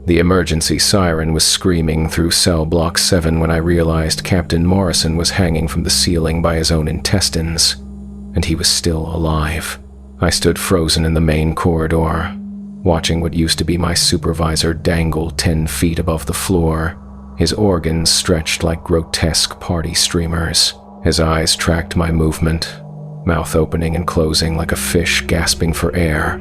The emergency siren was screaming through cell block 7 when I realized Captain Morrison was hanging from the ceiling by his own intestines, and he was still alive. I stood frozen in the main corridor, watching what used to be my supervisor dangle 10 feet above the floor, his organs stretched like grotesque party streamers. His eyes tracked my movement, mouth opening and closing like a fish gasping for air.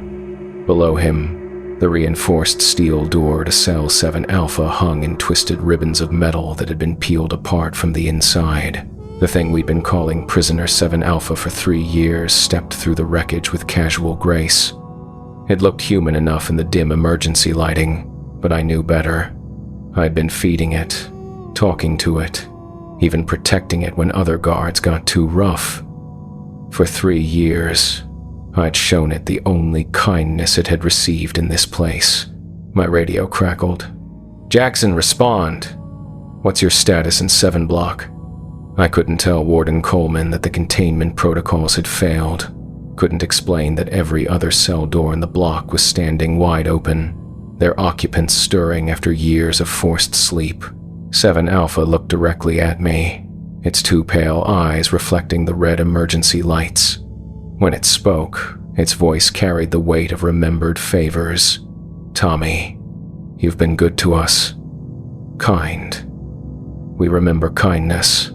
Below him, the reinforced steel door to Cell 7 Alpha hung in twisted ribbons of metal that had been peeled apart from the inside. The thing we'd been calling Prisoner 7 Alpha for 3 years stepped through the wreckage with casual grace. It looked human enough in the dim emergency lighting, but I knew better. I'd been feeding it, talking to it, even protecting it when other guards got too rough. For 3 years, I'd shown it the only kindness it had received in this place. My radio crackled. "Jackson, respond! What's your status in 7 Block?" I couldn't tell Warden Coleman that the containment protocols had failed. Couldn't explain that every other cell door in the block was standing wide open, their occupants stirring after years of forced sleep. 7 Alpha looked directly at me, its 2 pale eyes reflecting the red emergency lights. When it spoke, its voice carried the weight of remembered favors. "Tommy, you've been good to us. Kind. We remember kindness."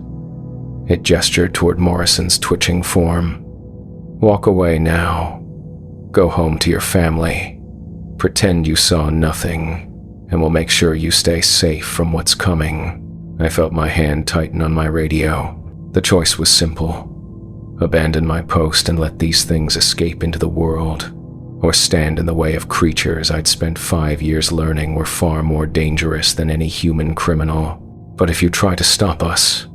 It gestured toward Morrison's twitching form. "Walk away now. Go home to your family. Pretend you saw nothing, and we'll make sure you stay safe from what's coming." I felt my hand tighten on my radio. The choice was simple. Abandon my post and let these things escape into the world, or stand in the way of creatures I'd spent 5 years learning were far more dangerous than any human criminal. "But if you try to stop us,"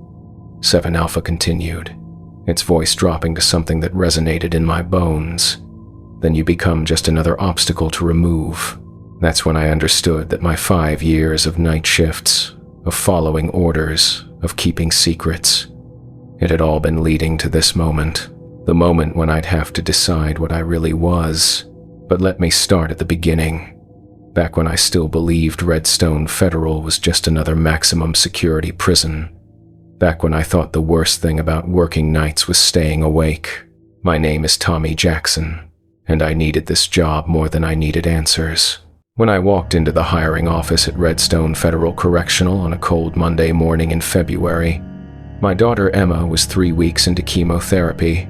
7 Alpha continued, its voice dropping to something that resonated in my bones, "then you become just another obstacle to remove." That's when I understood that my 5 years of night shifts, of following orders, of keeping secrets, it had all been leading to this moment, the moment when I'd have to decide what I really was. But let me start at the beginning, back when I still believed Redstone Federal was just another maximum security prison, back when I thought the worst thing about working nights was staying awake. My name is Tommy Jackson, and I needed this job more than I needed answers. When I walked into the hiring office at Redstone Federal Correctional on a cold Monday morning in February, my daughter Emma was 3 weeks into chemotherapy.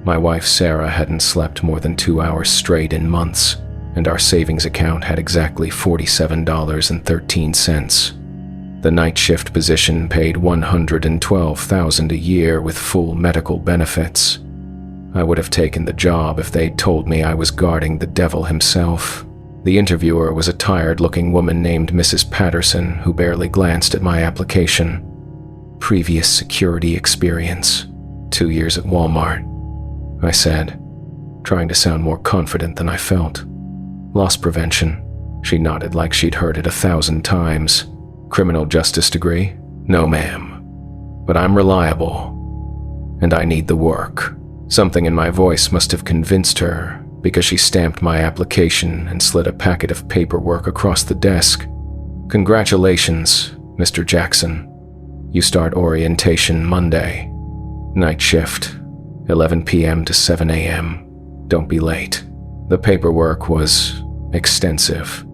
My wife Sarah hadn't slept more than 2 hours straight in months, and our savings account had exactly $47.13. The night shift position paid $112,000 a year with full medical benefits. I would have taken the job if they'd told me I was guarding the devil himself. The interviewer was a tired-looking woman named Mrs. Patterson who barely glanced at my application. "Previous security experience, 2 years at Walmart," I said, trying to sound more confident than I felt. "Loss prevention." She nodded like she'd heard it 1,000 times. "Criminal justice degree?" "No, ma'am. But I'm reliable, and I need the work." Something in my voice must have convinced her, because she stamped my application and slid a packet of paperwork across the desk. "Congratulations, Mr. Jackson. You start orientation Monday. Night shift, 11 p.m. to 7 a.m. Don't be late." The paperwork was extensive.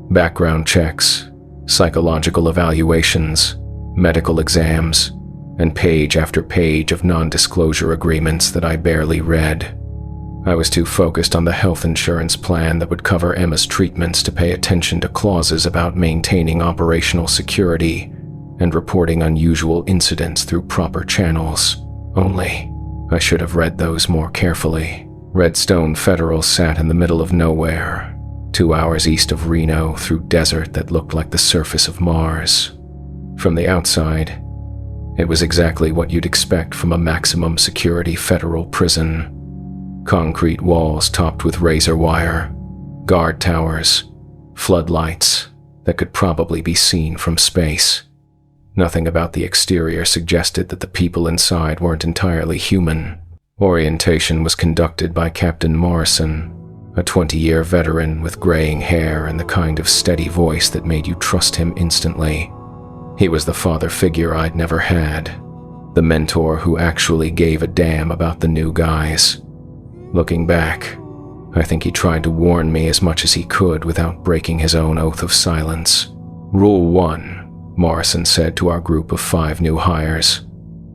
Background checks, psychological evaluations, medical exams, and page after page of non-disclosure agreements that I barely read. I was too focused on the health insurance plan that would cover Emma's treatments to pay attention to clauses about maintaining operational security and reporting unusual incidents through proper channels. Only, I should have read those more carefully. Redstone Federal sat in the middle of nowhere, 2 hours east of Reno through desert that looked like the surface of Mars. From the outside, it was exactly what you'd expect from a maximum security federal prison. Concrete walls topped with razor wire, guard towers, floodlights that could probably be seen from space. Nothing about the exterior suggested that the people inside weren't entirely human. Orientation was conducted by Captain Morrison, a 20-year veteran with graying hair and the kind of steady voice that made you trust him instantly. He was the father figure I'd never had, the mentor who actually gave a damn about the new guys. Looking back, I think he tried to warn me as much as he could without breaking his own oath of silence. Rule 1, Morrison said to our group of 5 new hires.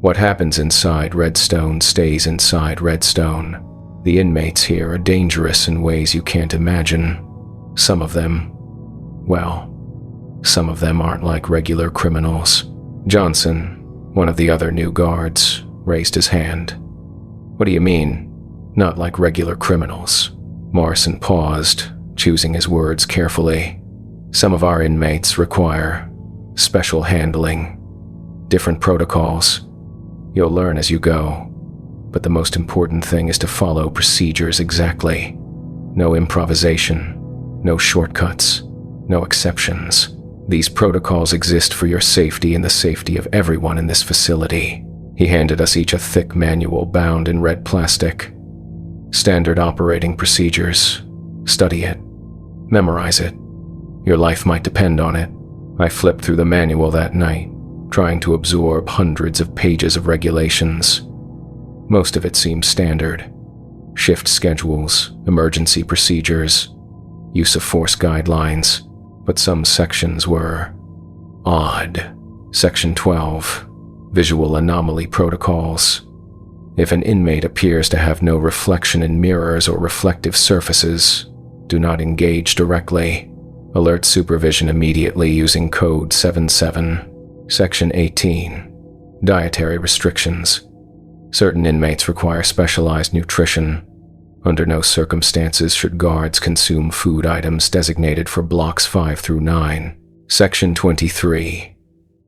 What happens inside Redstone stays inside Redstone. The inmates here are dangerous in ways you can't imagine. Some of them aren't like regular criminals. Johnson, one of the other new guards, raised his hand. What do you mean, not like regular criminals? Morrison paused, choosing his words carefully. Some of our inmates require special handling, different protocols. You'll learn as you go, but the most important thing is to follow procedures exactly. No improvisation, no shortcuts, no exceptions. These protocols exist for your safety and the safety of everyone in this facility. He handed us each a thick manual bound in red plastic. Standard operating procedures. Study it. Memorize it. Your life might depend on it. I flipped through the manual that night, trying to absorb hundreds of pages of regulations. Most of it seemed standard. Shift schedules, emergency procedures, use of force guidelines, but some sections were odd. Section 12, Visual Anomaly Protocols. If an inmate appears to have no reflection in mirrors or reflective surfaces, do not engage directly. Alert supervision immediately using Code 77. Section 18, Dietary Restrictions. Certain inmates require specialized nutrition. Under no circumstances should guards consume food items designated for blocks 5 through 9. Section 23,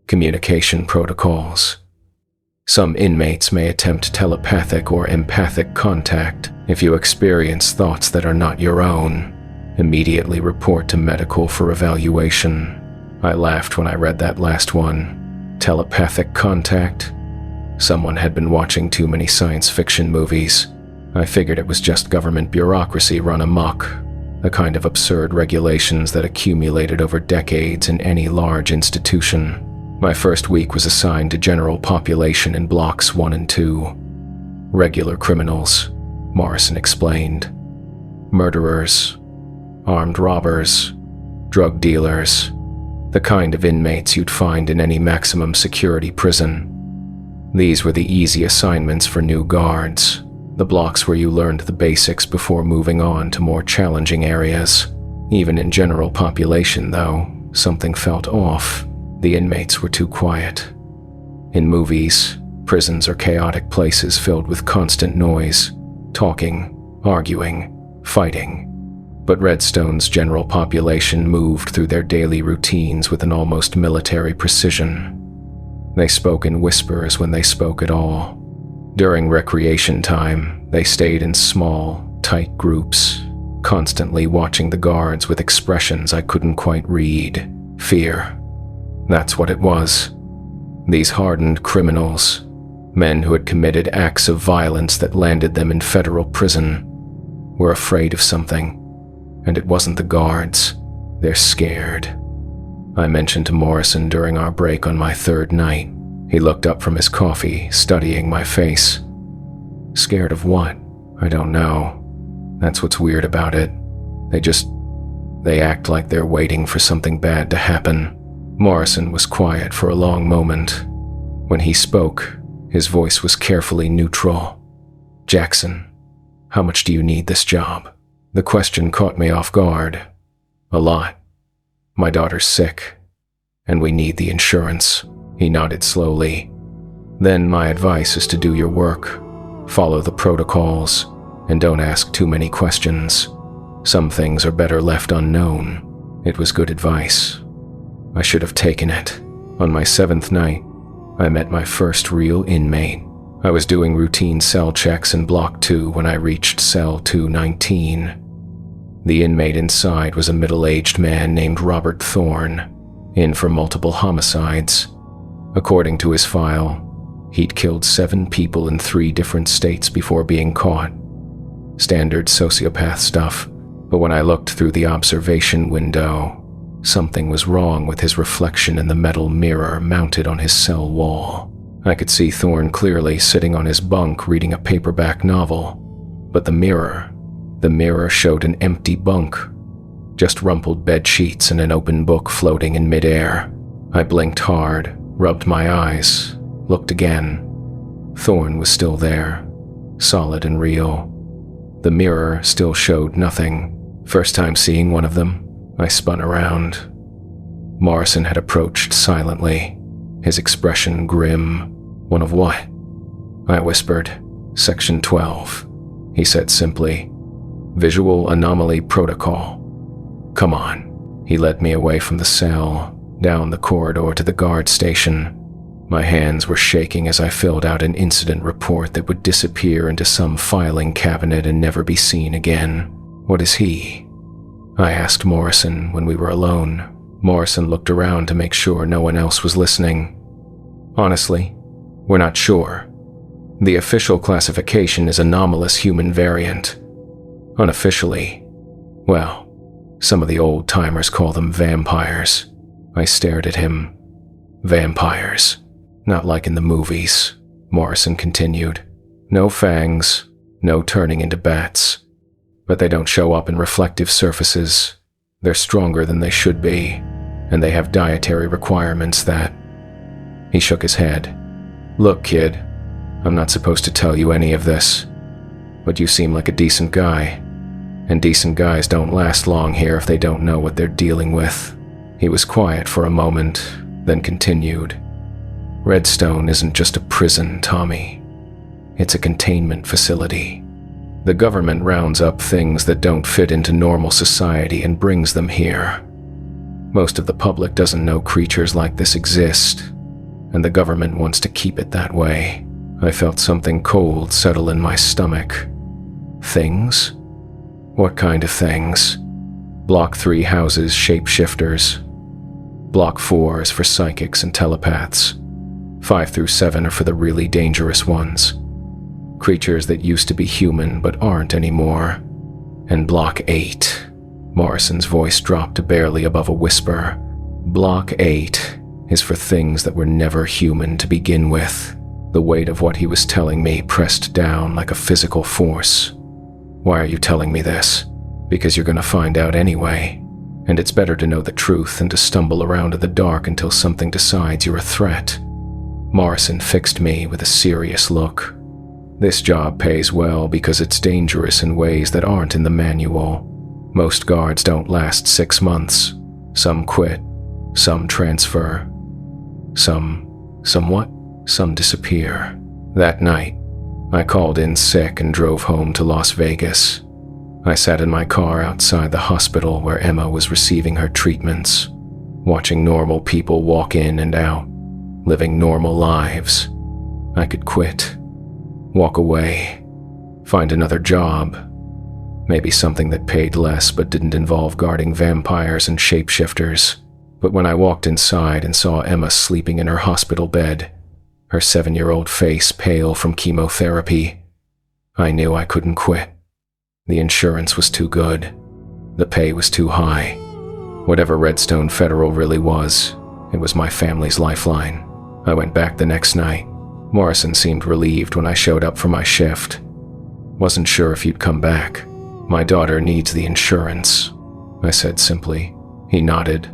Communication Protocols. Some inmates may attempt telepathic or empathic contact. If you experience thoughts that are not your own, immediately report to medical for evaluation. I laughed when I read that last one. Telepathic contact? Someone had been watching too many science fiction movies. I figured it was just government bureaucracy run amok, the kind of absurd regulations that accumulated over decades in any large institution. My first week was assigned to general population in blocks 1 and 2. Regular criminals, Morrison explained. Murderers, armed robbers, drug dealers, the kind of inmates you'd find in any maximum security prison. These were the easy assignments for new guards, the blocks where you learned the basics before moving on to more challenging areas. Even in general population, though, something felt off. The inmates were too quiet. In movies, prisons are chaotic places filled with constant noise, talking, arguing, fighting. But Redstone's general population moved through their daily routines with an almost military precision. They spoke in whispers when they spoke at all. During recreation time, they stayed in small, tight groups, constantly watching the guards with expressions I couldn't quite read. Fear. That's what it was. These hardened criminals, men who had committed acts of violence that landed them in federal prison, were afraid of something. And it wasn't the guards. They're scared. I mentioned to Morrison during our break on my 3rd night. He looked up from his coffee, studying my face. Scared of what? I don't know. That's what's weird about it. They act like they're waiting for something bad to happen. Morrison was quiet for a long moment. When he spoke, his voice was carefully neutral. Jackson, how much do you need this job? The question caught me off guard. A lot. My daughter's sick, and we need the insurance. He nodded slowly. Then my advice is to do your work. Follow the protocols, and don't ask too many questions. Some things are better left unknown. It was good advice. I should have taken it. On my 7th night, I met my first real inmate. I was doing routine cell checks in Block 2 when I reached cell 219. The inmate inside was a middle-aged man named Robert Thorne, in for multiple homicides. According to his file, he'd killed 7 people in 3 different states before being caught. Standard sociopath stuff. But when I looked through the observation window, something was wrong with his reflection in the metal mirror mounted on his cell wall. I could see Thorne clearly sitting on his bunk reading a paperback novel, but the mirror showed an empty bunk, just rumpled bed sheets and an open book floating in midair. I blinked hard, rubbed my eyes, looked again. Thorne was still there, solid and real. The mirror still showed nothing. First time seeing one of them, I spun around. Morrison had approached silently, his expression grim. "One of what?" I whispered. "Section 12. He said simply. "Visual Anomaly Protocol. Come on." He led me away from the cell, down the corridor to the guard station. My hands were shaking as I filled out an incident report that would disappear into some filing cabinet and never be seen again. "What is he?" I asked Morrison when we were alone. Morrison looked around to make sure no one else was listening. "Honestly, we're not sure. The official classification is anomalous human variant. Unofficially, well, some of the old-timers call them vampires." I stared at him. "Vampires. Not like in the movies," Morrison continued. "No fangs, no turning into bats. But they don't show up in reflective surfaces. They're stronger than they should be, and they have dietary requirements that..." He shook his head. "Look, kid, I'm not supposed to tell you any of this, but you seem like a decent guy, and decent guys don't last long here if they don't know what they're dealing with." He was quiet for a moment, then continued. "Redstone isn't just a prison, Tommy. It's a containment facility. The government rounds up things that don't fit into normal society and brings them here. Most of the public doesn't know creatures like this exist, and the government wants to keep it that way." I felt something cold settle in my stomach. "Things? What kind of things?" "Block 3 houses shapeshifters. Block 4 is for psychics and telepaths. 5 through 7 are for the really dangerous ones. Creatures that used to be human but aren't anymore. And Block 8, Morrison's voice dropped to barely above a whisper. Block 8 is for things that were never human to begin with. The weight of what he was telling me pressed down like a physical force. "Why are you telling me this?" "Because you're going to find out anyway. And it's better to know the truth than to stumble around in the dark until something decides you're a threat." Morrison fixed me with a serious look. "This job pays well because it's dangerous in ways that aren't in the manual. Most guards don't last 6 months. Some quit, some transfer, some what? Some disappear." That night, I called in sick and drove home to Las Vegas. I sat in my car outside the hospital where Emma was receiving her treatments, watching normal people walk in and out, living normal lives. I could quit, walk away, find another job, maybe something that paid less but didn't involve guarding vampires and shapeshifters. But when I walked inside and saw Emma sleeping in her hospital bed, her 7-year-old face pale from chemotherapy, I knew I couldn't quit. The insurance was too good. The pay was too high. Whatever Redstone Federal really was, it was my family's lifeline. I went back the next night. Morrison seemed relieved when I showed up for my shift. "Wasn't sure if you'd come back. My daughter needs the insurance," I said simply. He nodded.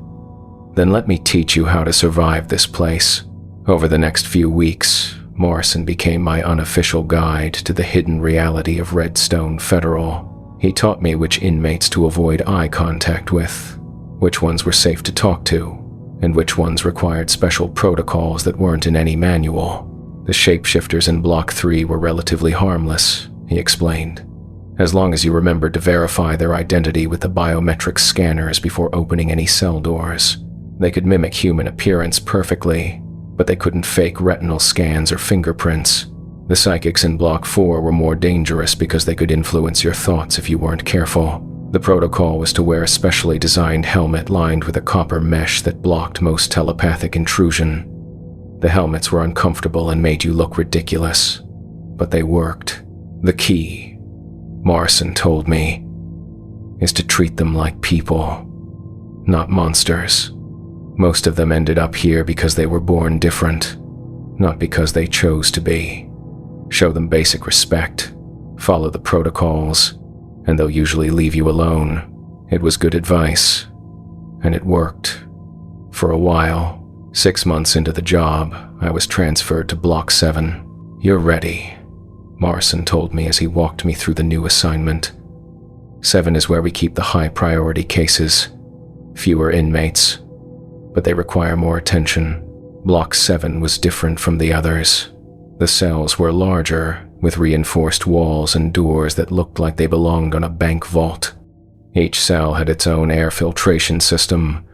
"Then let me teach you how to survive this place." Over the next few weeks, Morrison became my unofficial guide to the hidden reality of Redstone Federal. He taught me which inmates to avoid eye contact with, which ones were safe to talk to, and which ones required special protocols that weren't in any manual. The shapeshifters in Block 3 were relatively harmless, he explained, as long as you remembered to verify their identity with the biometric scanners before opening any cell doors. They could mimic human appearance perfectly, but they couldn't fake retinal scans or fingerprints. The psychics in Block 4 were more dangerous because they could influence your thoughts if you weren't careful. The protocol was to wear a specially designed helmet lined with a copper mesh that blocked most telepathic intrusion. The helmets were uncomfortable and made you look ridiculous, but they worked. The key, Morrison told me, is to treat them like people, not monsters. Most of them ended up here because they were born different, not because they chose to be. Show them basic respect, follow the protocols, and they'll usually leave you alone. It was good advice, and it worked. For a while, 6 months into the job, I was transferred to Block 7. "You're ready," Morrison told me as he walked me through the new assignment. 7 is where we keep the high-priority cases. Fewer inmates, but they require more attention. Block 7 was different from the others. The cells were larger, with reinforced walls and doors that looked like they belonged on a bank vault. Each cell had its own air filtration system,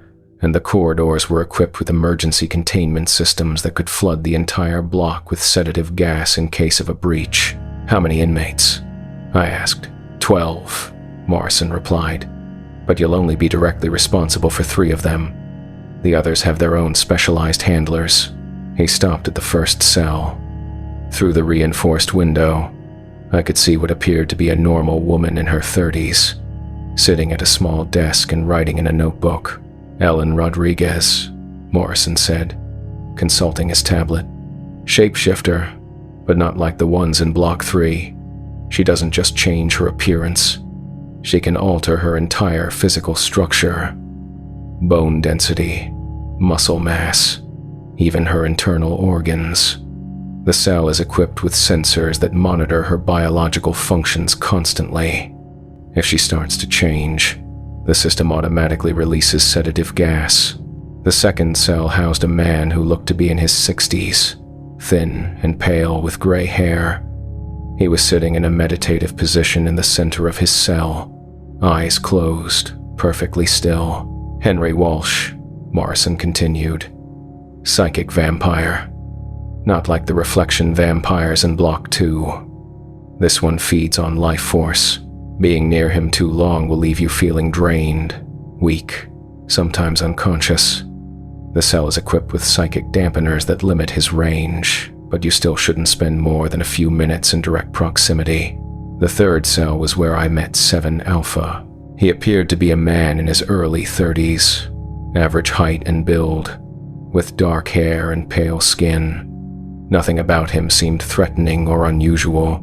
and the corridors were equipped with emergency containment systems that could flood the entire block with sedative gas in case of a breach. "How many inmates?" I asked. 12, Morrison replied. "But you'll only be directly responsible for 3 of them. The others have their own specialized handlers." He stopped at the first cell. Through the reinforced window, I could see what appeared to be a normal woman in her 30s, sitting at a small desk and writing in a notebook. "Ellen Rodriguez," Morrison said, consulting his tablet. "Shapeshifter, but not like the ones in Block 3. She doesn't just change her appearance. She can alter her entire physical structure. Bone density, muscle mass, even her internal organs. The cell is equipped with sensors that monitor her biological functions constantly. If she starts to change, the system automatically releases sedative gas." The second cell housed a man who looked to be in his 60s, thin and pale with gray hair. He was sitting in a meditative position in the center of his cell, eyes closed, perfectly still. "Henry Walsh," Morrison continued. "Psychic vampire. Not like the reflection vampires in Block 2. This one feeds on life force. Being near him too long will leave you feeling drained, weak, sometimes unconscious. The cell is equipped with psychic dampeners that limit his range, but you still shouldn't spend more than a few minutes in direct proximity." The third cell was where I met 7 Alpha. He appeared to be a man in his early 30s, average height and build, with dark hair and pale skin. Nothing about him seemed threatening or unusual.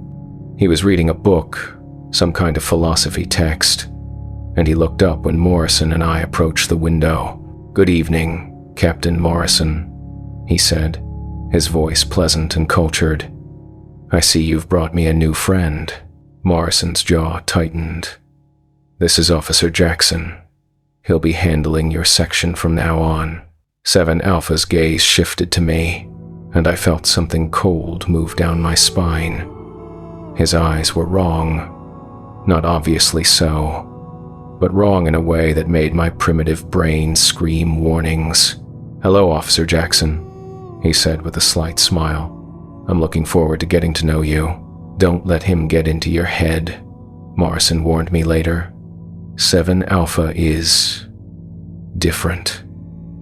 He was reading a book, some kind of philosophy text, and he looked up when Morrison and I approached the window. "Good evening, Captain Morrison," he said, his voice pleasant and cultured. "I see you've brought me a new friend." Morrison's jaw tightened. "This is Officer Jackson. He'll be handling your section from now on." 7 Alpha's gaze shifted to me, and I felt something cold move down my spine. His eyes were wrong. Not obviously so, but wrong in a way that made my primitive brain scream warnings. "Hello, Officer Jackson," he said with a slight smile. "I'm looking forward to getting to know you. Don't let him get into your head," Morrison warned me later. 7 Alpha is different.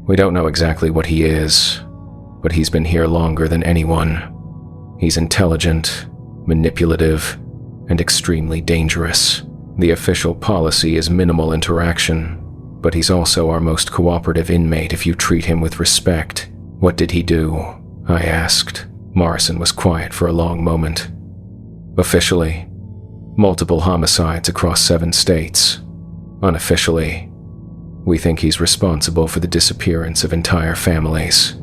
We don't know exactly what he is, but he's been here longer than anyone. He's intelligent, manipulative, and extremely dangerous. The official policy is minimal interaction, but he's also our most cooperative inmate if you treat him with respect. "What did he do?" I asked. Morrison was quiet for a long moment. "Officially, multiple homicides across 7 states. Unofficially, we think he's responsible for the disappearance of entire families.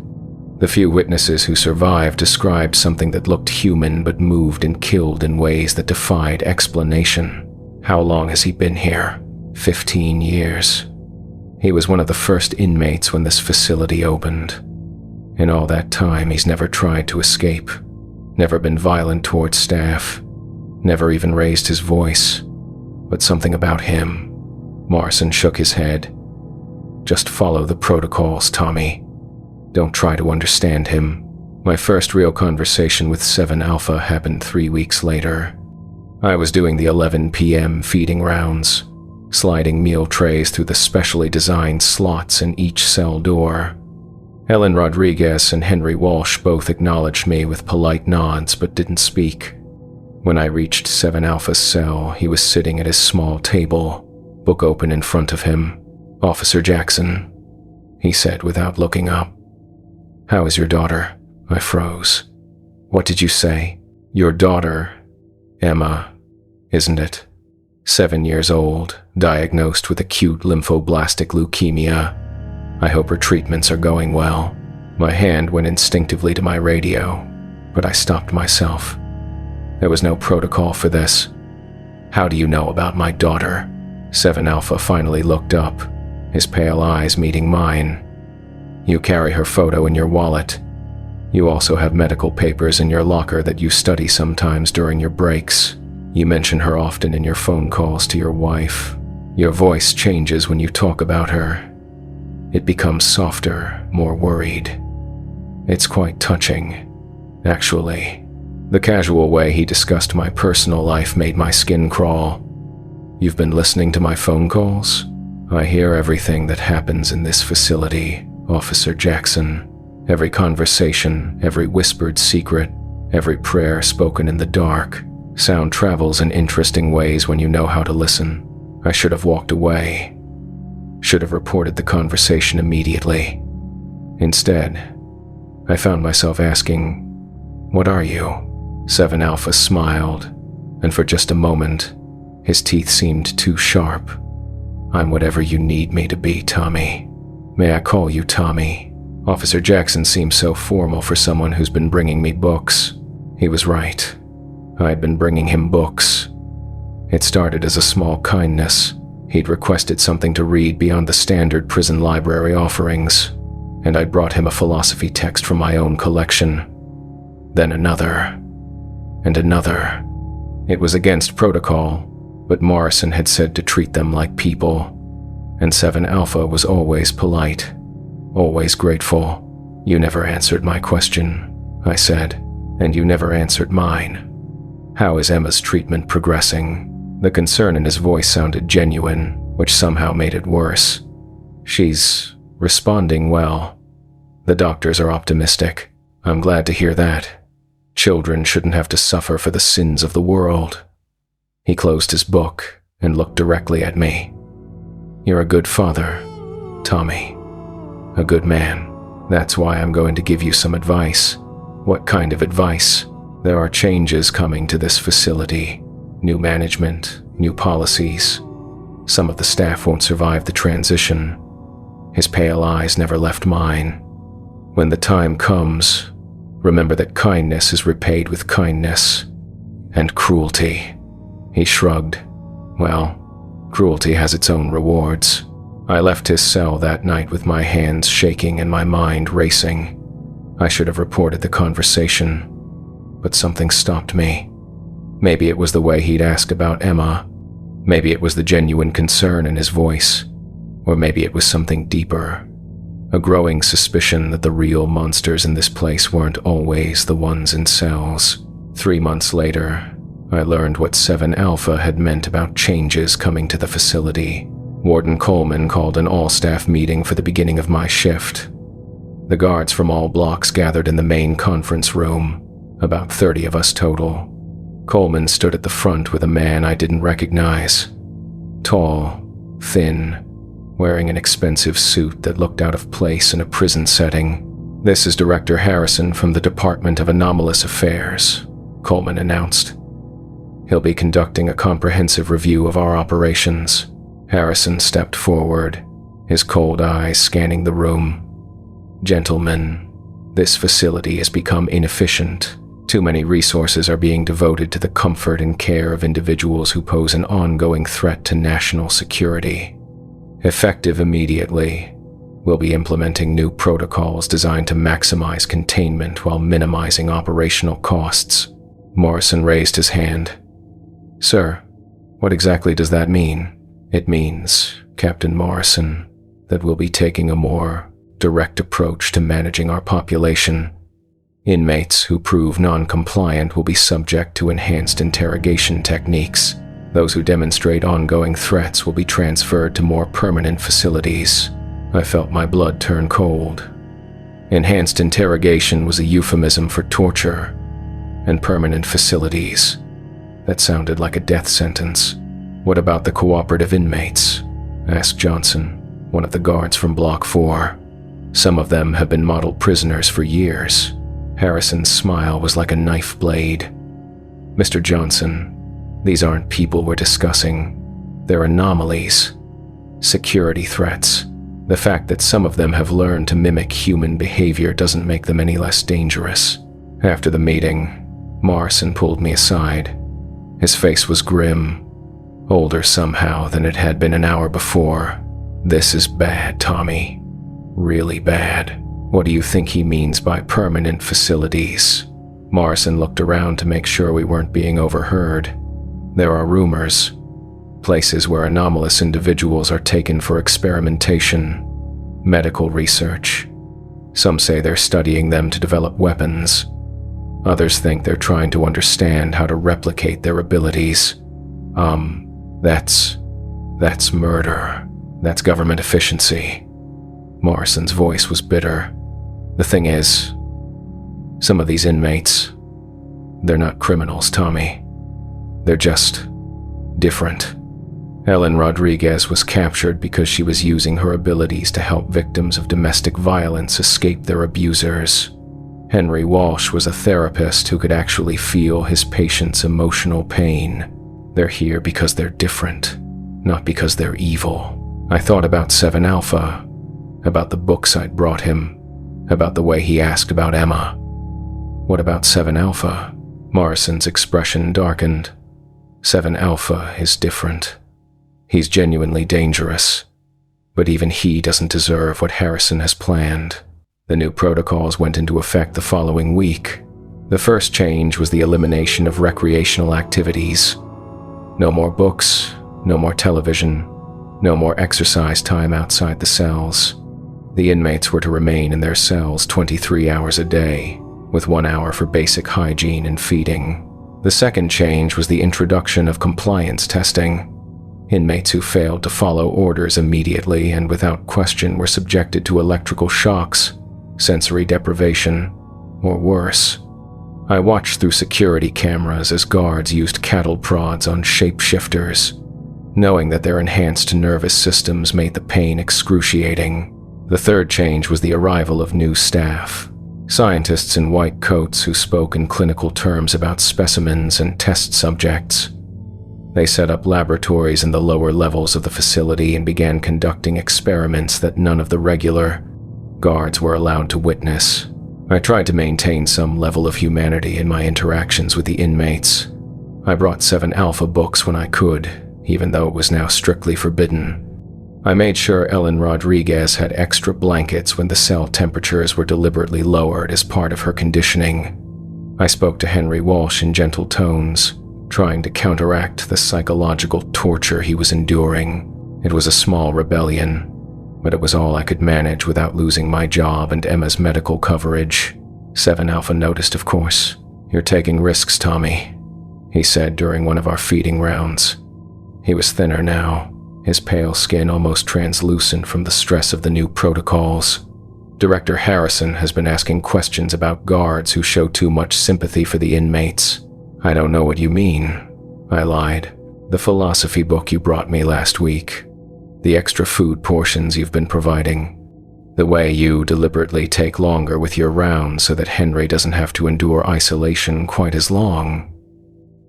The few witnesses who survived described something that looked human but moved and killed in ways that defied explanation." "How long has he been here?" 15 years. He was one of the first inmates when this facility opened. In all that time, he's never tried to escape, never been violent towards staff, never even raised his voice. But something about him. Morrison shook his head. "Just follow the protocols, Tommy. Don't try to understand him." My first real conversation with 7 Alpha happened 3 weeks later. I was doing the 11 p.m. feeding rounds, sliding meal trays through the specially designed slots in each cell door. Ellen Rodriguez and Henry Walsh both acknowledged me with polite nods but didn't speak. When I reached 7 Alpha's cell, he was sitting at his small table, notebook open in front of him. "Officer Jackson," he said without looking up. "How is your daughter?" I froze. "What did you say?" "Your daughter, Emma, isn't it? 7 years old, diagnosed with acute lymphoblastic leukemia. I hope her treatments are going well." My hand went instinctively to my radio, but I stopped myself. There was no protocol for this. "How do you know about my daughter?" 7 Alpha finally looked up, his pale eyes meeting mine. "You carry her photo in your wallet. You also have medical papers in your locker that you study sometimes during your breaks. You mention her often in your phone calls to your wife. Your voice changes when you talk about her. It becomes softer, more worried. It's quite touching, actually." The casual way he discussed my personal life made my skin crawl. "You've been listening to my phone calls? I hear everything that happens in this facility, Officer Jackson. Every conversation, every whispered secret, every prayer spoken in the dark. Sound travels in interesting ways when you know how to listen. I should have walked away. Should have reported the conversation immediately. Instead, I found myself asking, 'What are you?'" 7 Alpha smiled, and for just a moment, his teeth seemed too sharp. "I'm whatever you need me to be, Tommy. May I call you Tommy?" Officer Jackson seemed so formal for someone who's been bringing me books. He was right. I'd been bringing him books. It started as a small kindness. He'd requested something to read beyond the standard prison library offerings, and I'd brought him a philosophy text from my own collection. Then another, and another. It was against protocol, but Morrison had said to treat them like people, and 7 Alpha was always polite, always grateful. "You never answered my question," I said, "and you never answered mine. How is Emma's treatment progressing?" The concern in his voice sounded genuine, which somehow made it worse. "She's responding well. The doctors are optimistic. I'm glad to hear that. Children shouldn't have to suffer for the sins of the world." He closed his book and looked directly at me. "You're a good father, Tommy. A good man. That's why I'm going to give you some advice." "What kind of advice?" "There are changes coming to this facility. New management, new policies. Some of the staff won't survive the transition." His pale eyes never left mine. "When the time comes, remember that kindness is repaid with kindness, and cruelty." He shrugged. "Well, cruelty has its own rewards." I left his cell that night with my hands shaking and my mind racing. I should have reported the conversation, but something stopped me. Maybe it was the way he'd asked about Emma. Maybe it was the genuine concern in his voice. Or maybe it was something deeper. A growing suspicion that the real monsters in this place weren't always the ones in cells. 3 months later, I learned what 7 Alpha had meant about changes coming to the facility. Warden Coleman called an all-staff meeting for the beginning of my shift. The guards from all blocks gathered in the main conference room, about 30 of us total. Coleman stood at the front with a man I didn't recognize. Tall, thin, wearing an expensive suit that looked out of place in a prison setting. "This is Director Harrison from the Department of Anomalous Affairs," Coleman announced. "He'll be conducting a comprehensive review of our operations." Harrison stepped forward, his cold eyes scanning the room. "Gentlemen, this facility has become inefficient. Too many resources are being devoted to the comfort and care of individuals who pose an ongoing threat to national security. Effective immediately, we'll be implementing new protocols designed to maximize containment while minimizing operational costs." Morrison raised his hand. "Sir, what exactly does that mean?" "It means, Captain Morrison, that we'll be taking a more direct approach to managing our population. Inmates who prove non-compliant will be subject to enhanced interrogation techniques. Those who demonstrate ongoing threats will be transferred to more permanent facilities." I felt my blood turn cold. Enhanced interrogation was a euphemism for torture, and permanent facilities. That sounded like a death sentence. "What about the cooperative inmates?" asked Johnson, one of the guards from Block 4. "Some of them have been model prisoners for years." Harrison's smile was like a knife blade. "Mr. Johnson, these aren't people we're discussing. They're anomalies. Security threats. The fact that some of them have learned to mimic human behavior doesn't make them any less dangerous." After the meeting, Morrison pulled me aside. His face was grim, older somehow than it had been an hour before. "This is bad, Tommy. Really bad. What do you think he means by permanent facilities?" Morrison looked around to make sure we weren't being overheard. "There are rumors. Places where anomalous individuals are taken for experimentation, medical research. Some say they're studying them to develop weapons. Others think they're trying to understand how to replicate their abilities. That's murder. That's government efficiency." Morrison's voice was bitter. "The thing is, some of these inmates, they're not criminals, Tommy. They're just different." Ellen Rodriguez was captured because she was using her abilities to help victims of domestic violence escape their abusers. Henry Walsh was a therapist who could actually feel his patients' emotional pain. They're here because they're different, not because they're evil. I thought about 7 Alpha, about the books I'd brought him, about the way he asked about Emma. "What about 7 Alpha?" Morrison's expression darkened. 7 Alpha is different. He's genuinely dangerous, but even he doesn't deserve what Harrison has planned. The new protocols went into effect the following week. The first change was the elimination of recreational activities. No more books, no more television, no more exercise time outside the cells. The inmates were to remain in their cells 23 hours a day, with 1 hour for basic hygiene and feeding. The second change was the introduction of compliance testing. Inmates who failed to follow orders immediately and without question were subjected to electrical shocks, sensory deprivation, or worse. I watched through security cameras as guards used cattle prods on shapeshifters, knowing that their enhanced nervous systems made the pain excruciating. The third change was the arrival of new staff. Scientists in white coats who spoke in clinical terms about specimens and test subjects. They set up laboratories in the lower levels of the facility and began conducting experiments that none of the regular guards were allowed to witness. I tried to maintain some level of humanity in my interactions with the inmates. I brought 7 Alpha books when I could, even though it was now strictly forbidden. I made sure Ellen Rodriguez had extra blankets when the cell temperatures were deliberately lowered as part of her conditioning. I spoke to Henry Walsh in gentle tones, trying to counteract the psychological torture he was enduring. It was a small rebellion, but it was all I could manage without losing my job and Emma's medical coverage. 7 Alpha noticed, of course. "You're taking risks, Tommy," he said during one of our feeding rounds. He was thinner now, his pale skin almost translucent from the stress of the new protocols. "Director Harrison has been asking questions about guards who show too much sympathy for the inmates." "I don't know what you mean," I lied. "The philosophy book you brought me last week. The extra food portions you've been providing. The way you deliberately take longer with your rounds so that Henry doesn't have to endure isolation quite as long."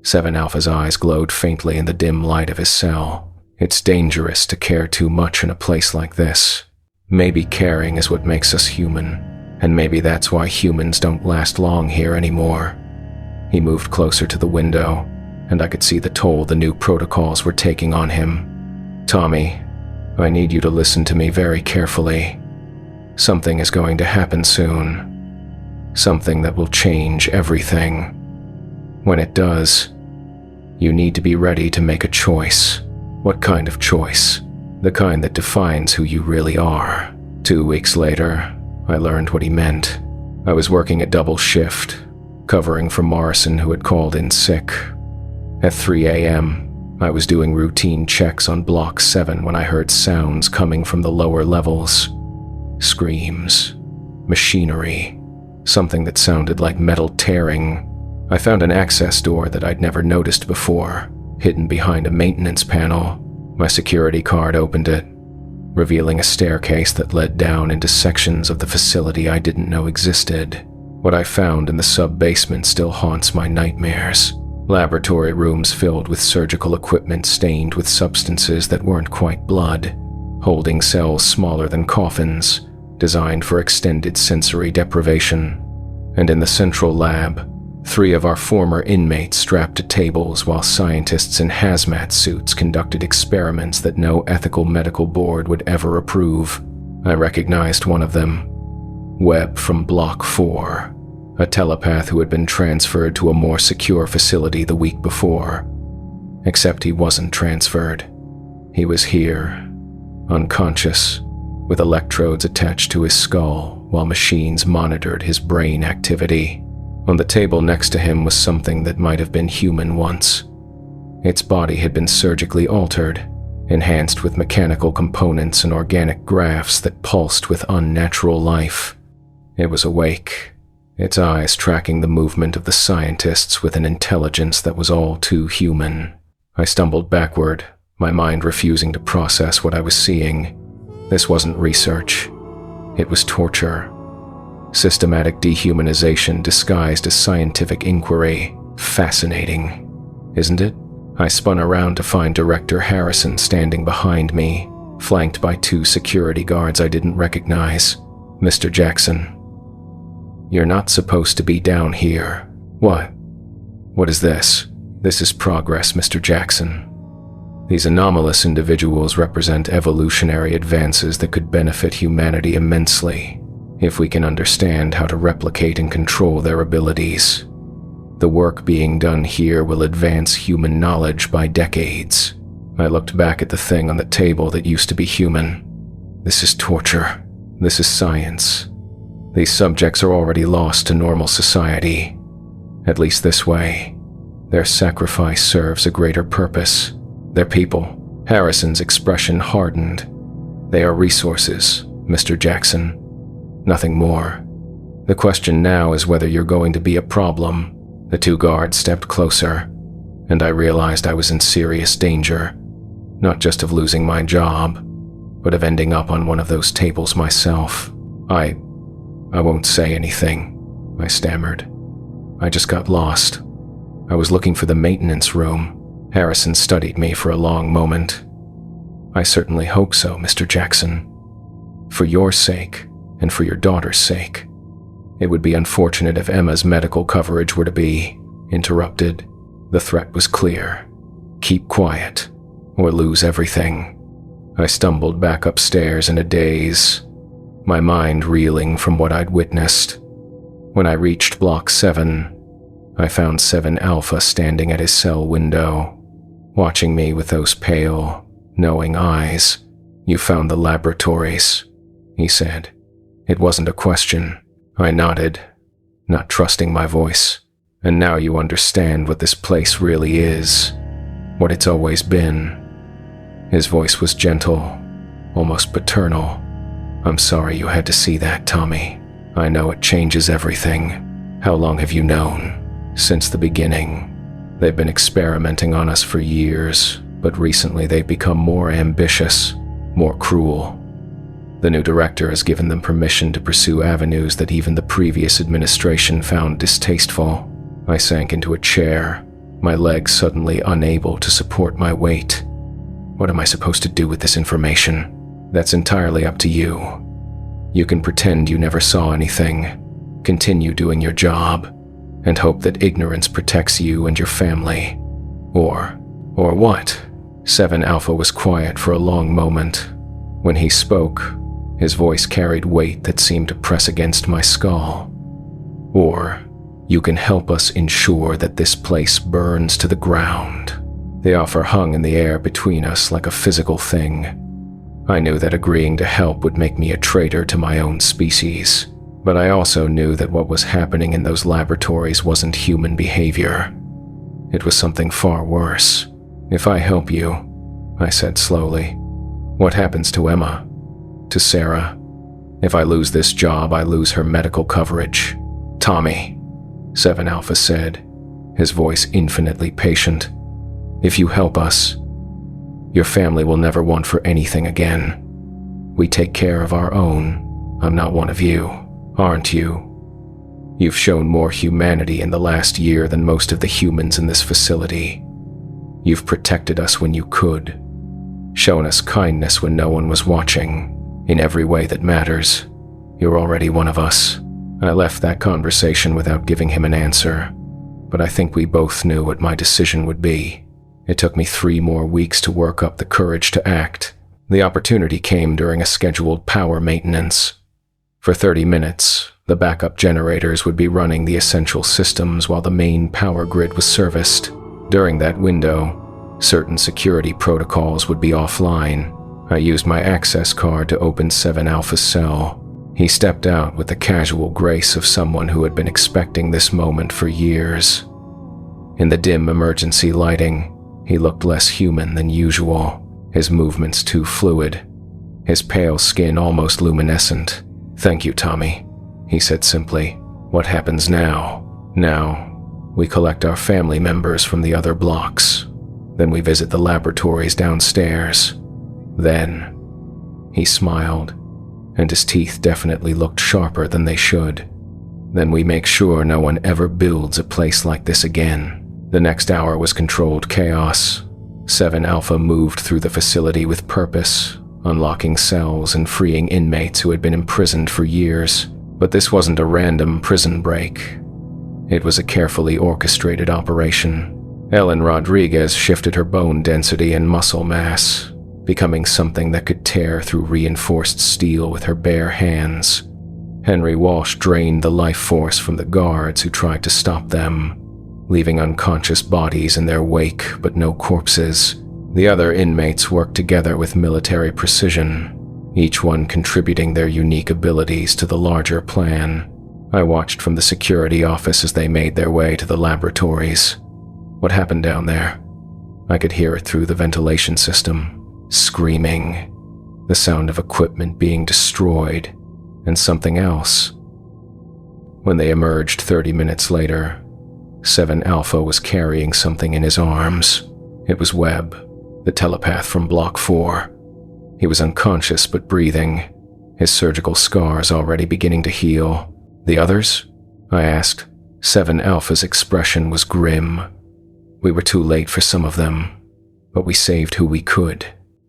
7 Alpha's eyes glowed faintly in the dim light of his cell. "It's dangerous to care too much in a place like this. Maybe caring is what makes us human, and maybe that's why humans don't last long here anymore." He moved closer to the window, and I could see the toll the new protocols were taking on him. "Tommy, I need you to listen to me very carefully. Something is going to happen soon. Something that will change everything. When it does, you need to be ready to make a choice." "What kind of choice?" "The kind that defines who you really are." 2 weeks later, I learned what he meant. I was working a double shift, covering for Morrison, who had called in sick. At 3 a.m., I was doing routine checks on Block 7 when I heard sounds coming from the lower levels. Screams, machinery, something that sounded like metal tearing. I found an access door that I'd never noticed before. hidden behind a maintenance panel. My security card opened it, revealing a staircase that led down into sections of the facility I didn't know existed. What I found in the sub-basement still haunts my nightmares. Laboratory rooms filled with surgical equipment stained with substances that weren't quite blood, holding cells smaller than coffins, designed for extended sensory deprivation. And in the central lab, 3 of our former inmates strapped to tables while scientists in hazmat suits conducted experiments that no ethical medical board would ever approve. I recognized one of them, Webb from Block 4, a telepath who had been transferred to a more secure facility the week before. Except he wasn't transferred. He was here, unconscious, with electrodes attached to his skull while machines monitored his brain activity. On the table next to him was something that might have been human once. Its body had been surgically altered, enhanced with mechanical components and organic grafts that pulsed with unnatural life. It was awake, its eyes tracking the movement of the scientists with an intelligence that was all too human. I stumbled backward, my mind refusing to process what I was seeing. This wasn't research. It was torture. Systematic dehumanization disguised as scientific inquiry. Fascinating, isn't it? I spun around to find Director Harrison standing behind me, flanked by 2 security guards I didn't recognize. Mr. Jackson, you're not supposed to be down here. What? What is this? This is progress, Mr. Jackson. These anomalous individuals represent evolutionary advances that could benefit humanity immensely, if we can understand how to replicate and control their abilities. The work being done here will advance human knowledge by decades. I looked back at the thing on the table that used to be human. This is torture. This is science. These subjects are already lost to normal society. At least this way. Their sacrifice serves a greater purpose. They're people. Harrison's expression hardened. They are resources, Mr. Jackson. Nothing more. The question now is whether you're going to be a problem. The 2 guards stepped closer, and I realized I was in serious danger, not just of losing my job, but of ending up on one of those tables myself. I won't say anything, I stammered. I just got lost. I was looking for the maintenance room. Harrison studied me for a long moment. I certainly hope so, Mr. Jackson. For your sake, and for your daughter's sake. It would be unfortunate if Emma's medical coverage were to be interrupted. The threat was clear. Keep quiet, or lose everything. I stumbled back upstairs in a daze, my mind reeling from what I'd witnessed. When I reached Block 7, I found 7 Alpha standing at his cell window, watching me with those pale, knowing eyes. You found the laboratories, he said. It wasn't a question. I nodded, not trusting my voice. And now you understand what this place really is, what it's always been. His voice was gentle, almost paternal. I'm sorry you had to see that, Tommy. I know it changes everything. How long have you known? Since the beginning. They've been experimenting on us for years, but recently they've become more ambitious, more cruel. The new director has given them permission to pursue avenues that even the previous administration found distasteful. I sank into a chair, my legs suddenly unable to support my weight. What am I supposed to do with this information? That's entirely up to you. You can pretend you never saw anything, continue doing your job, and hope that ignorance protects you and your family. Or what? 7 Alpha was quiet for a long moment. When he spoke, his voice carried weight that seemed to press against my skull. Or, you can help us ensure that this place burns to the ground. The offer hung in the air between us like a physical thing. I knew that agreeing to help would make me a traitor to my own species, but I also knew that what was happening in those laboratories wasn't human behavior. It was something far worse. If I help you, I said slowly, what happens to Emma? To Sarah? If I lose this job, I lose her medical coverage. Tommy, 7 Alpha said, his voice infinitely patient. If you help us, your family will never want for anything again. We take care of our own. I'm not one of you, aren't you? You've shown more humanity in the last year than most of the humans in this facility. You've protected us when you could, shown us kindness when no one was watching. In every way that matters, you're already one of us." I left that conversation without giving him an answer, but I think we both knew what my decision would be. It took me 3 more weeks to work up the courage to act. The opportunity came during a scheduled power maintenance. For 30 minutes, the backup generators would be running the essential systems while the main power grid was serviced. During that window, certain security protocols would be offline. I used my access card to open 7 Alpha's cell. He stepped out with the casual grace of someone who had been expecting this moment for years. In the dim emergency lighting, he looked less human than usual, his movements too fluid, his pale skin almost luminescent. "Thank you, Tommy," he said simply. "What happens now?" "Now, we collect our family members from the other blocks. Then we visit the laboratories downstairs. Then," he smiled, and his teeth definitely looked sharper than they should. "Then we make sure no one ever builds a place like this again." The next hour was controlled chaos. 7 Alpha moved through the facility with purpose, unlocking cells and freeing inmates who had been imprisoned for years. But this wasn't a random prison break. It was a carefully orchestrated operation. Ellen Rodriguez shifted her bone density and muscle mass, becoming something that could tear through reinforced steel with her bare hands. Henry Walsh drained the life force from the guards who tried to stop them, leaving unconscious bodies in their wake but no corpses. The other inmates worked together with military precision, each one contributing their unique abilities to the larger plan. I watched from the security office as they made their way to the laboratories. What happened down there? I could hear it through the ventilation system. Screaming, the sound of equipment being destroyed, and something else. When they emerged 30 minutes later, 7 Alpha was carrying something in his arms. It was Webb, the telepath from Block 4. He was unconscious but breathing, his surgical scars already beginning to heal. "The others?" I asked. 7 Alpha's expression was grim. "We were too late for some of them, but we saved who we could."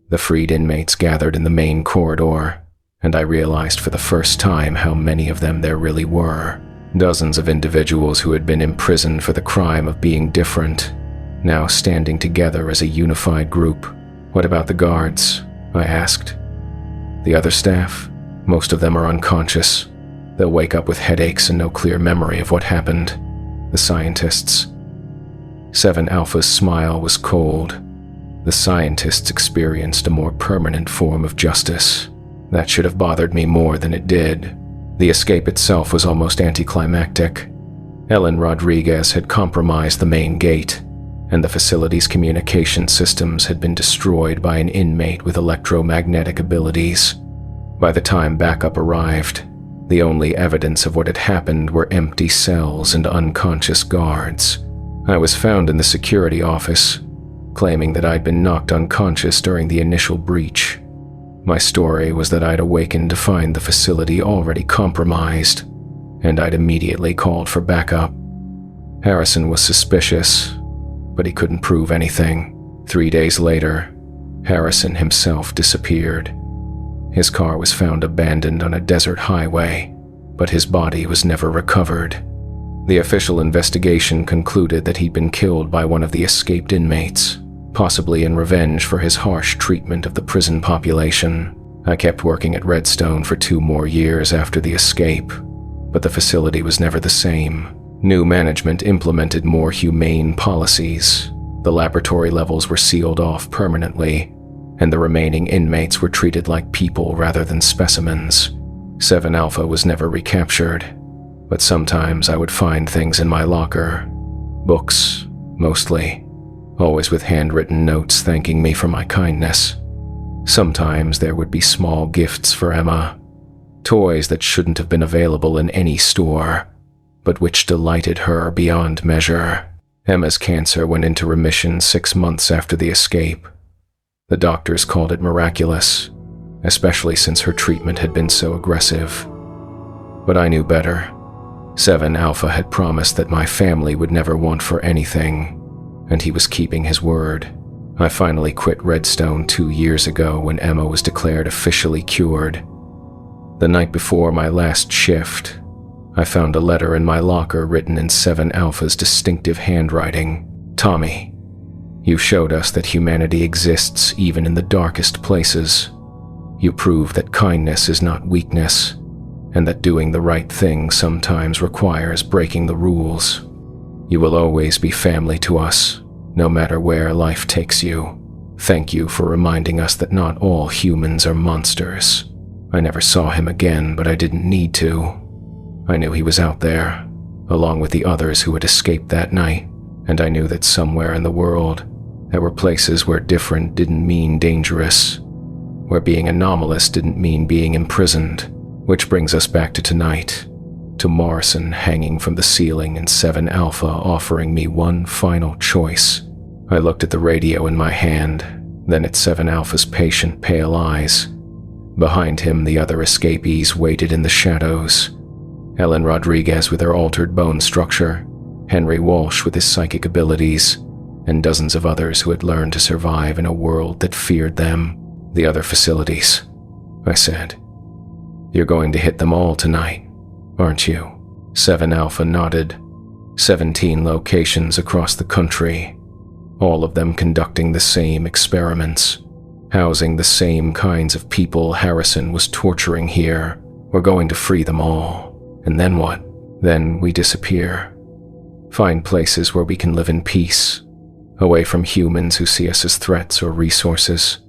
The freed inmates gathered in the main corridor, and I realized for the first time how many of them there really were. Dozens of individuals who had been imprisoned for the crime of being different, now standing together as a unified group. "What about the guards?" I asked. "The other staff? Most of them are unconscious. They'll wake up with headaches and no clear memory of what happened. The scientists?" 7 Alpha's smile was cold. "The scientists experienced a more permanent form of justice. That should have bothered me more than it did. The escape itself was almost anticlimactic. Ellen Rodriguez had compromised the main gate, and the facility's communication systems had been destroyed by an inmate with electromagnetic abilities. By the time backup arrived, the only evidence of what had happened were empty cells and unconscious guards. I was found in the security office, claiming that I'd been knocked unconscious during the initial breach. My story was that I'd awakened to find the facility already compromised, and I'd immediately called for backup. Harrison was suspicious, but he couldn't prove anything. 3 days later, Harrison himself disappeared. His car was found abandoned on a desert highway, but his body was never recovered. The official investigation concluded that he'd been killed by one of the escaped inmates, possibly in revenge for his harsh treatment of the prison population. I kept working at Redstone for 2 more years after the escape, but the facility was never the same. New management implemented more humane policies. The laboratory levels were sealed off permanently, and the remaining inmates were treated like people rather than specimens. 7 Alpha was never recaptured, but sometimes I would find things in my locker. Books, mostly, always with handwritten notes thanking me for my kindness. Sometimes there would be small gifts for Emma, toys that shouldn't have been available in any store, but which delighted her beyond measure. Emma's cancer went into remission 6 months after the escape. The doctors called it miraculous, especially since her treatment had been so aggressive. But I knew better. 7 Alpha had promised that my family would never want for anything, and he was keeping his word. I finally quit Redstone 2 years ago when Emma was declared officially cured. The night before my last shift, I found a letter in my locker written in 7 Alpha's distinctive handwriting. "Tommy, you showed us that humanity exists even in the darkest places. You proved that kindness is not weakness, and that doing the right thing sometimes requires breaking the rules. You will always be family to us, no matter where life takes you. Thank you for reminding us that not all humans are monsters." I never saw him again, but I didn't need to. I knew he was out there, along with the others who had escaped that night, and I knew that somewhere in the world, there were places where different didn't mean dangerous, where being anomalous didn't mean being imprisoned. Which brings us back to tonight, to Morrison hanging from the ceiling and 7 Alpha offering me one final choice. I looked at the radio in my hand, then at 7 Alpha's patient, pale eyes. Behind him, the other escapees waited in the shadows. Ellen Rodriguez with her altered bone structure, Henry Walsh with his psychic abilities, and dozens of others who had learned to survive in a world that feared them. "The other facilities," I said. "You're going to hit them all tonight, aren't you?" 7 Alpha nodded. 17 locations across the country, all of them conducting the same experiments, housing the same kinds of people Harrison was torturing here. We're going to free them all. And then what? Then we disappear. Find places where we can live in peace, away from humans who see us as threats or resources.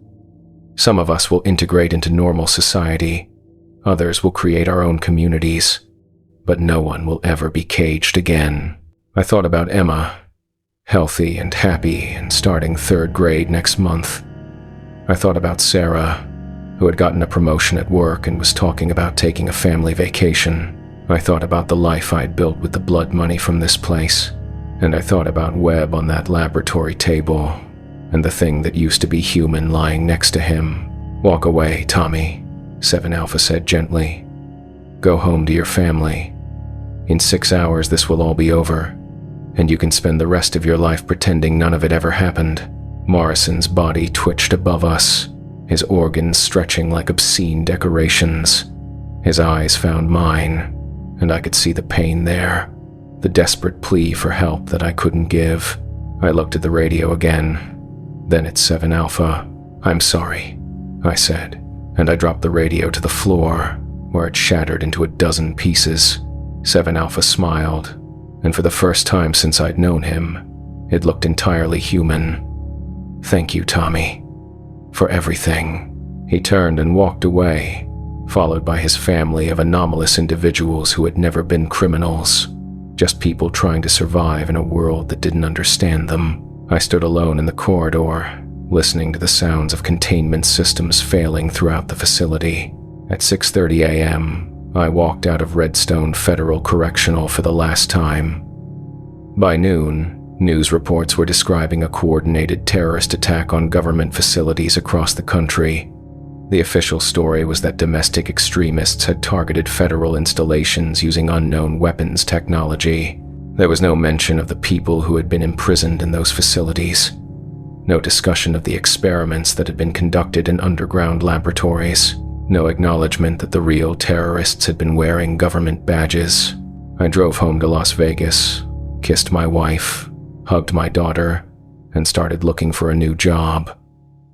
Some of us will integrate into normal society. Others will create our own communities. But no one will ever be caged again. I thought about Emma, healthy and happy and starting 3rd grade next month. I thought about Sarah, who had gotten a promotion at work and was talking about taking a family vacation. I thought about the life I'd built with the blood money from this place, and I thought about Webb on that laboratory table, and the thing that used to be human lying next to him. "Walk away, Tommy," 7 Alpha said gently. "Go home to your family. In 6 hours this will all be over, and you can spend the rest of your life pretending none of it ever happened." Morrison's body twitched above us, his organs stretching like obscene decorations. His eyes found mine, and I could see the pain there, the desperate plea for help that I couldn't give. I looked at the radio again, then at 7 Alpha. "I'm sorry," I said, and I dropped the radio to the floor, where it shattered into a dozen pieces. 7 Alpha smiled, and for the first time since I'd known him, it looked entirely human. "Thank you, Tommy, for everything." He turned and walked away, followed by his family of anomalous individuals who had never been criminals, just people trying to survive in a world that didn't understand them. I stood alone in the corridor, listening to the sounds of containment systems failing throughout the facility. At 6:30 a.m., I walked out of Redstone Federal Correctional for the last time. By noon, news reports were describing a coordinated terrorist attack on government facilities across the country. The official story was that domestic extremists had targeted federal installations using unknown weapons technology. There was no mention of the people who had been imprisoned in those facilities. No discussion of the experiments that had been conducted in underground laboratories. No acknowledgement that the real terrorists had been wearing government badges. I drove home to Las Vegas, kissed my wife, hugged my daughter, and started looking for a new job.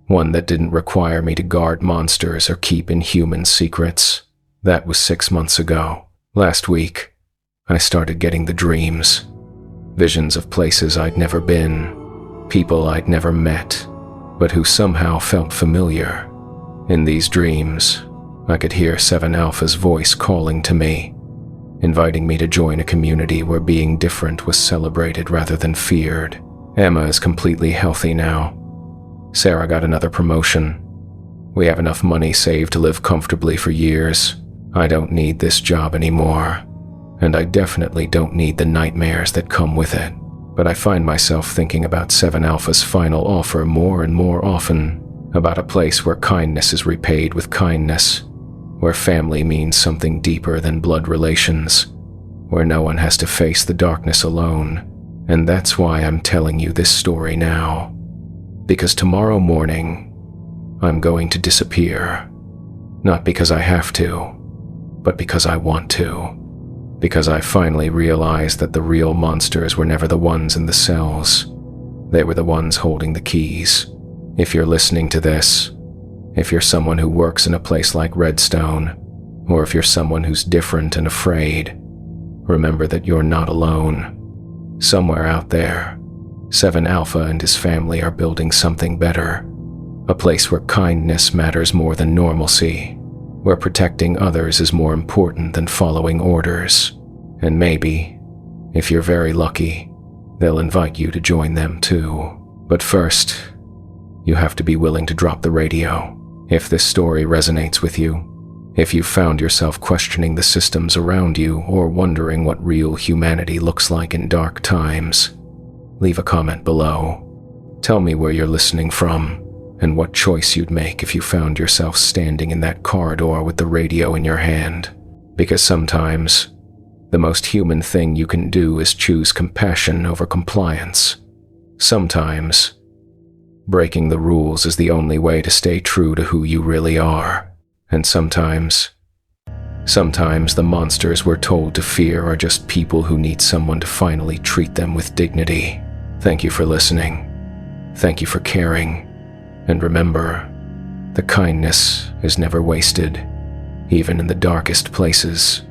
One that didn't require me to guard monsters or keep inhuman secrets. That was 6 months ago. Last week, I started getting the dreams. Visions of places I'd never been, people I'd never met, but who somehow felt familiar. In these dreams, I could hear 7 Alpha's voice calling to me, inviting me to join a community where being different was celebrated rather than feared. Emma is completely healthy now. Sarah got another promotion. We have enough money saved to live comfortably for years. I don't need this job anymore, and I definitely don't need the nightmares that come with it. But I find myself thinking about 7 Alpha's final offer more and more often, about a place where kindness is repaid with kindness, where family means something deeper than blood relations, where no one has to face the darkness alone. And that's why I'm telling you this story now. Because tomorrow morning, I'm going to disappear. Not because I have to, but because I want to. Because I finally realized that the real monsters were never the ones in the cells. They were the ones holding the keys. If you're listening to this, if you're someone who works in a place like Redstone, or if you're someone who's different and afraid, remember that you're not alone. Somewhere out there, 7 Alpha and his family are building something better. A place where kindness matters more than normalcy, where protecting others is more important than following orders. And maybe, if you're very lucky, they'll invite you to join them too. But first, you have to be willing to drop the radio. If this story resonates with you, if you've found yourself questioning the systems around you or wondering what real humanity looks like in dark times, leave a comment below. Tell me where you're listening from and what choice you'd make if you found yourself standing in that corridor with the radio in your hand. Because sometimes, the most human thing you can do is choose compassion over compliance. Sometimes, breaking the rules is the only way to stay true to who you really are. And sometimes the monsters we're told to fear are just people who need someone to finally treat them with dignity. Thank you for listening. Thank you for caring. And remember, the kindness is never wasted, even in the darkest places.